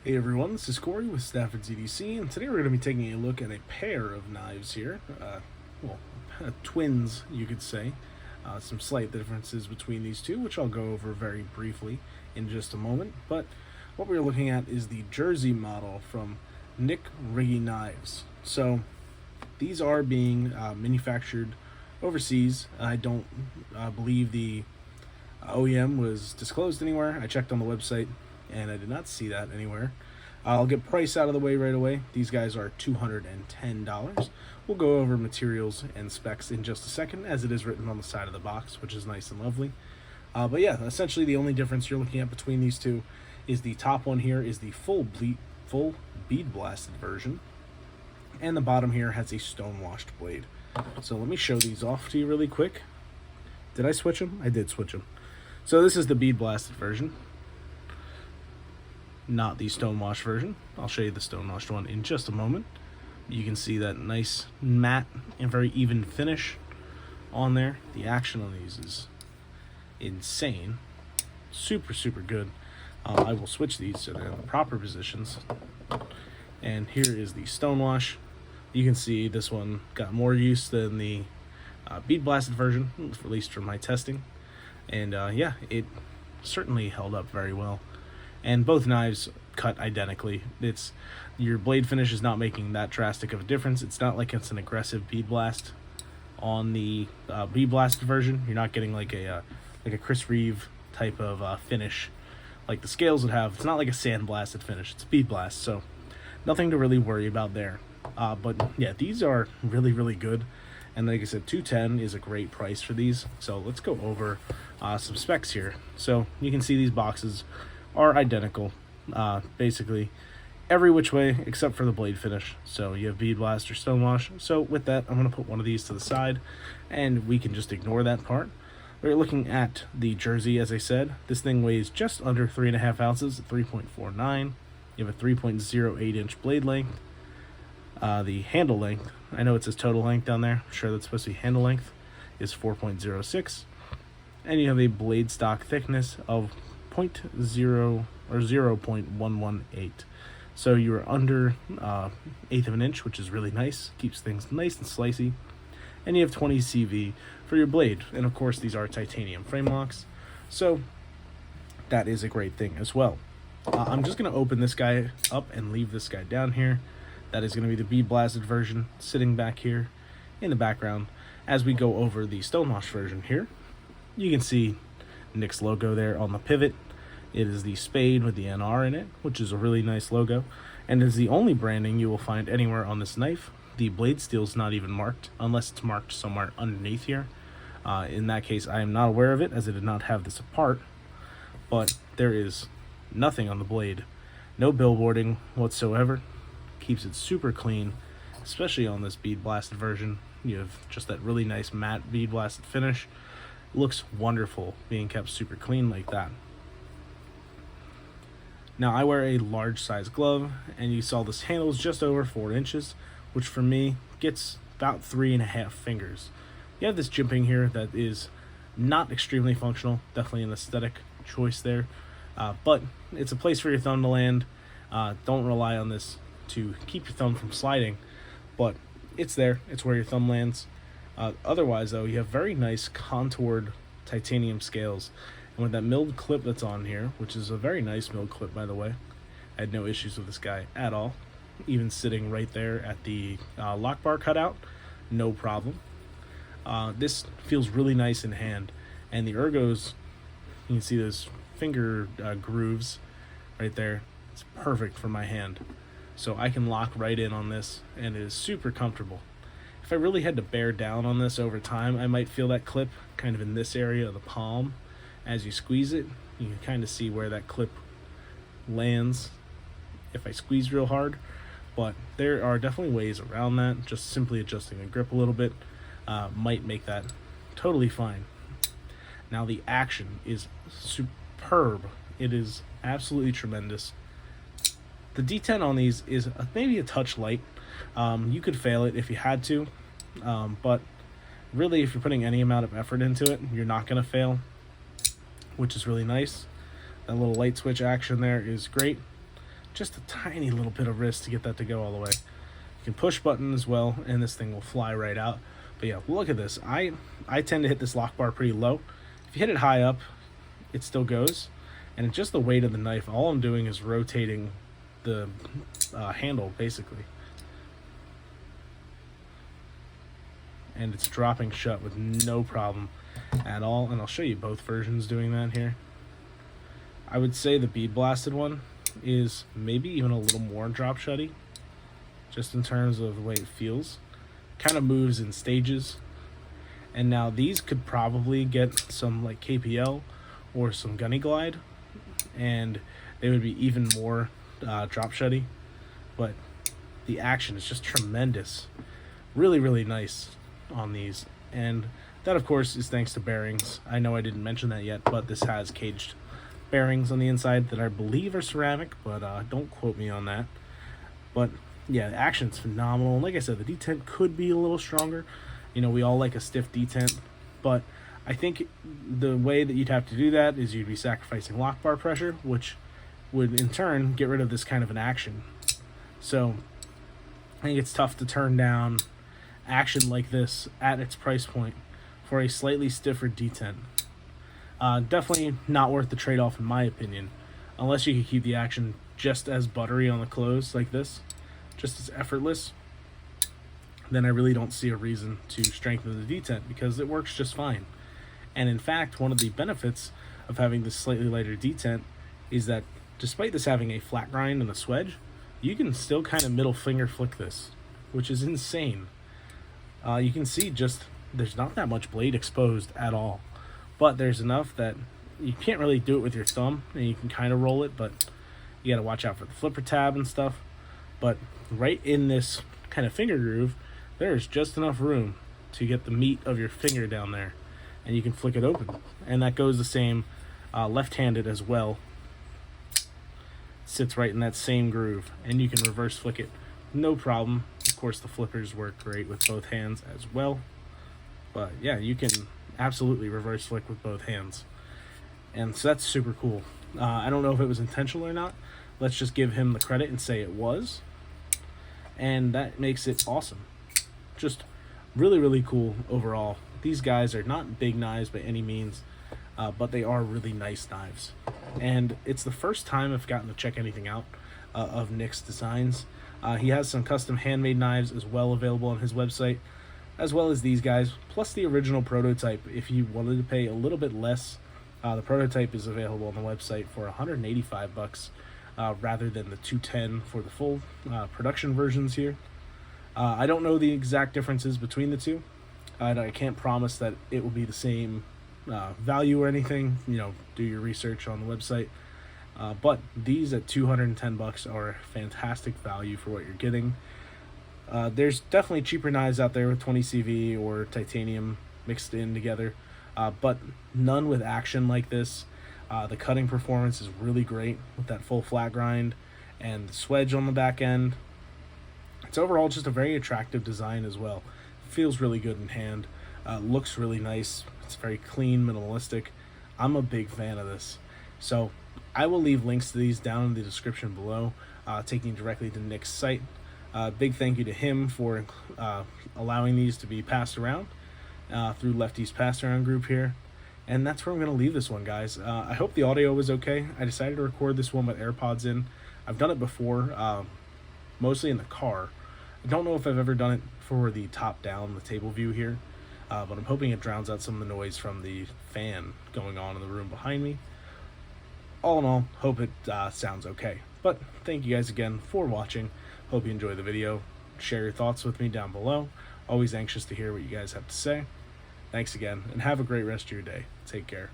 Hey everyone, this is Corey with Stafford's EDC, and today we're going to be taking a look at a pair of knives here. Well, twins, you could say. Some slight differences between these two, which I'll go over very briefly in just a moment. But what we're looking at is the Jersey model from Riggi Knives. So these are being manufactured overseas. I don't believe the OEM was disclosed anywhere. I checked on the website and I did not see that anywhere. I'll get price out of the way right away. These guys are $210. We'll go over materials and specs in just a second, as it is written on the side of the box, which is nice and lovely. But yeah, essentially the only difference you're looking at between these two is the top one here is the full bead blasted version, and the bottom here has a stone washed blade. So let me show these off to you really quick. Did I switch them? I did switch them. So this is the bead blasted version, not the stonewash version. I'll show you the stonewashed one in just a moment. You can see that nice matte and very even finish on there. The action on these is insane. Super good. I will switch these so they're in the proper positions. And here is the stonewash. You can see this one got more use than the bead blasted version, at least from my testing. And yeah, it certainly held up very well. And both knives cut identically. It's your blade finish is not making that drastic of a difference. It's not like it's an aggressive bead blast on the bead blasted version. You're not getting like a Chris Reeve type of finish like the scales would have. It's not like a sand blasted finish. It's bead blast, so nothing to really worry about there. But yeah, these are really good. And like I said, $210 is a great price for these. So let's go over some specs here. So you can see these boxes are identical, basically every which way except for the blade finish. So you have bead blast or stonewash. So with that, I'm going to put one of these to the side and we can just ignore that part. We're looking at the Jersey, as I said. This thing weighs just under 3.5 ounces at 3.49. You have a 3.08 inch blade length. The handle length, I know it says total length down there, I'm sure that's supposed to be handle length, is 4.06. And you have a blade stock thickness of 0.118. So you're under eighth of an inch, which is really nice. Keeps things nice and slicey. And you have 20 CV for your blade. And of course, these are titanium frame locks, so that is a great thing as well. I'm just going to open this guy up and leave this guy down here. That is going to be the bead blasted version sitting back here in the background. As we go over the stonewash version here, you can see Nick's logo there on the pivot. It is the spade with the NR in it, which is a really nice logo, and is the only branding you will find anywhere on this knife. The blade steel is not even marked, unless it's marked somewhere underneath here. In that case, I am not aware of it, as I did not have this apart, but there is nothing on the blade. No billboarding whatsoever. Keeps it super clean, especially on this bead blasted version. You have just that really nice matte bead blasted finish. Looks wonderful being kept super clean like that. Now I wear a large size glove, and you saw this handle is just over 4 inches, which for me gets about 3.5 fingers. You have this jimping here that is not extremely functional, definitely an aesthetic choice there, but it's a place for your thumb to land. Don't rely on this to keep your thumb from sliding, but it's there, it's where your thumb lands. Otherwise though, you have very nice contoured titanium scales, and with that milled clip that's on here, which is a very nice milled clip by the way, I had no issues with this guy at all. Even sitting right there at the lock bar cutout, no problem. This feels really nice in hand, and the ergos, you can see those finger grooves right there. It's perfect for my hand, so I can lock right in on this, and it is super comfortable. If I really had to bear down on this over time, I might feel that clip kind of in this area of the palm. As you squeeze it, you can kind of see where that clip lands if I squeeze real hard, but there are definitely ways around that. Just simply adjusting the grip a little bit might make that totally fine. Now the action is superb. It is absolutely tremendous. The D10 on these is maybe a touch light. You could fail it if you had to, but really if you're putting any amount of effort into it, you're not going to fail, which is really nice. That little light switch action there is great. just a tiny little bit of wrist to get that to go all the way. You can push button as well, and this thing will fly right out. But yeah, look at this. I tend to hit this lock bar pretty low. If you hit it high up, it still goes. And it's just the weight of the knife. All I'm doing is rotating the handle, basically. And it's dropping shut with no problem at all. And I'll show you both versions doing that here. I would say the bead blasted one is maybe even a little more drop shutty, just in terms of the way it feels. Kind of moves in stages. And now these could probably get some like KPL or some Gunny Glide, and they would be even more drop shutty. But the action is just tremendous. Really, really nice on these. And that, of course, is thanks to bearings. I know I didn't mention that yet, but this has caged bearings on the inside that I believe are ceramic, but don't quote me on that. But yeah, the action's phenomenal. And like I said, the detent could be a little stronger. You know, we all like a stiff detent, but I think the way that you'd have to do that is you'd be sacrificing lock bar pressure, which would in turn get rid of this kind of an action. So I think it's tough to turn down action like this at its price point for a slightly stiffer detent. Definitely not worth the trade-off in my opinion, unless you can keep the action just as buttery on the close like this, just as effortless. Then I really don't see a reason to strengthen the detent, because it works just fine. And in fact, one of the benefits of having this slightly lighter detent is that despite this having a flat grind and a swedge, you can still kind of middle finger flick this, which is insane. You can see just there's not that much blade exposed at all, but there's enough that you can't really do it with your thumb, and you can kind of roll it, but you got to watch out for the flipper tab and stuff. But right in this kind of finger groove, there's just enough room to get the meat of your finger down there, and you can flick it open. And that goes the same left-handed as well. Sits right in that same groove, and you can reverse flick it no problem. Of course, the flippers work great with both hands as well, but yeah, you can absolutely reverse flick with both hands, and so that's super cool. I don't know if it was intentional or not. Let's just give him the credit and say it was, and that makes it awesome. Just really, really cool overall. These guys are not big knives by any means, but they are really nice knives. And it's the first time I've gotten to check anything out of Nick's designs. He has some custom handmade knives as well available on his website, as well as these guys, plus the original prototype. If you wanted to pay a little bit less, the prototype is available on the website for $185, rather than the $210 for the full production versions here. I don't know the exact differences between the two. I can't promise that it will be the same value or anything. You know, do your research on the website. But these at $210 are a fantastic value for what you're getting. There's definitely cheaper knives out there with 20 CV or titanium mixed in together, but none with action like this. The cutting performance is really great with that full flat grind and the swedge on the back end. It's overall just a very attractive design as well. Feels really good in hand. Looks really nice. It's very clean, minimalistic. I'm a big fan of this. So I will leave links to these down in the description below, taking directly to Nick's site. Big thank you to him for allowing these to be passed around through Lefty's Pass Around group here. And that's where I'm going to leave this one, guys. I hope the audio was okay. I decided to record this one with AirPods in. I've done it before, mostly in the car. I don't know if I've ever done it for the top down, the table view here, but I'm hoping it drowns out some of the noise from the fan going on in the room behind me. All in all, hope it sounds okay. But thank you guys again for watching. Hope you enjoy the video. Share your thoughts with me down below. Always anxious to hear what you guys have to say. Thanks again, and have a great rest of your day. Take care.